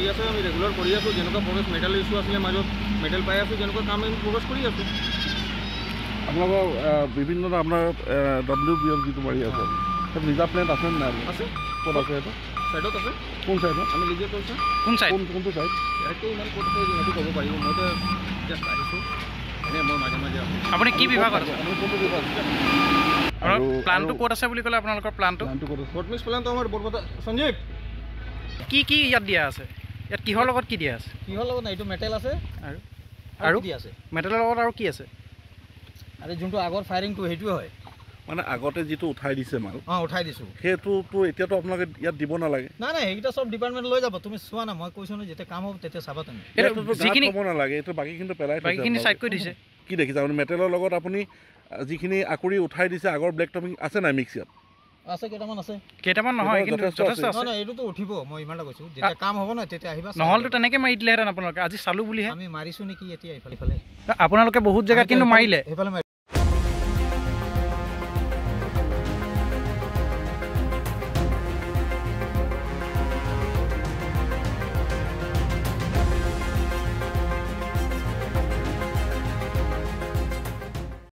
কৰি আছে আমি ৰেগুলাৰ কৰি আছোঁ যেনেকুৱা প্ৰগ্ৰেছ মেটেল ইছ্যু আছিলে মাজত মেটেল পাই আছোঁ যেনেকুৱা কাম আমি প্ৰগ্ৰেছ কৰি আছোঁ আপোনালোকৰ বিভিন্ন আপোনাৰ WBF যিটো মাৰি আছে সেইটো নিজা প্লেণ্ট আছে নাই আছে ক'ত আছে সেইটো ছাইডত আছে কোন ছাইডত আমি নিজে কৰিছোঁ কোন চাইড কোনটো ছাইড ছাইডটো ইমান ক'ত আছে সিহঁতি ক'ব পাৰিব মইতো জাষ্ট আহিছোঁ এনেই মই মাজে মাজে আছোঁ আপুনি কি বিভাগত আছে আপুনি কোনটো বিভাগ আপোনাৰ প্লানটো ক'ত আছে বুলি ক'লে আপোনালোকৰ প্লানটো ক'ত আছে ফৰ্টমিক্স প্লেনটো আমাৰ বৰপেটা সঞ্জীৱ কি ইয়াত দিয়া আছে ইয়াত কিহৰ লগত কি দিয়া আছে কিহৰ লগত নাই এইটো মেটেল আছে আৰু কি আছে মেটেলৰ লগত আৰু কি আছে আৰু যোনটো আগৰ ফায়াৰিংটো সেইটোৱে হয় মানে আগতে যিটো উঠাই দিছে মাল উঠাই দিছোঁ সেইটোতো এতিয়াতো আপোনালোকে ইয়াত দিব নালাগে নাই সেইকেইটা চব ডিপাৰ্টমেণ্ট লৈ যাব তুমি চোৱা না মই কৈছোঁ ন যেতিয়া কাম হ'ব তেতিয়া চাবা তুমি যিখিনি হ'ব নালাগে এইটো বাকীখিনি পেলাই বাকীখিনি চাইড কৰি দিছে কি দেখিছে আপুনি মেটেলৰ লগত আপুনি যিখিনি আকুৰি উঠাই দিছে আগৰ ব্লেক টপিং আছে নাই মিক্স ইয়াত আছে কেইটামান নহয় কিন্তু যথেষ্ট আছে নহয় এইটোতো উঠিব মই ইমান কৈছোঁ যেতিয়া কাম হ'ব ন তেতিয়া আহিবা নহ'লেতো তেনেকৈ মাৰি দিলেহেঁতেন আপোনালোকে আজি চালোঁ বুলিহে আমি মাৰিছোঁ নেকি এতিয়া এইফালে আপোনালোকে বহুত জেগাত কিন্তু মাৰিলে সেইফালে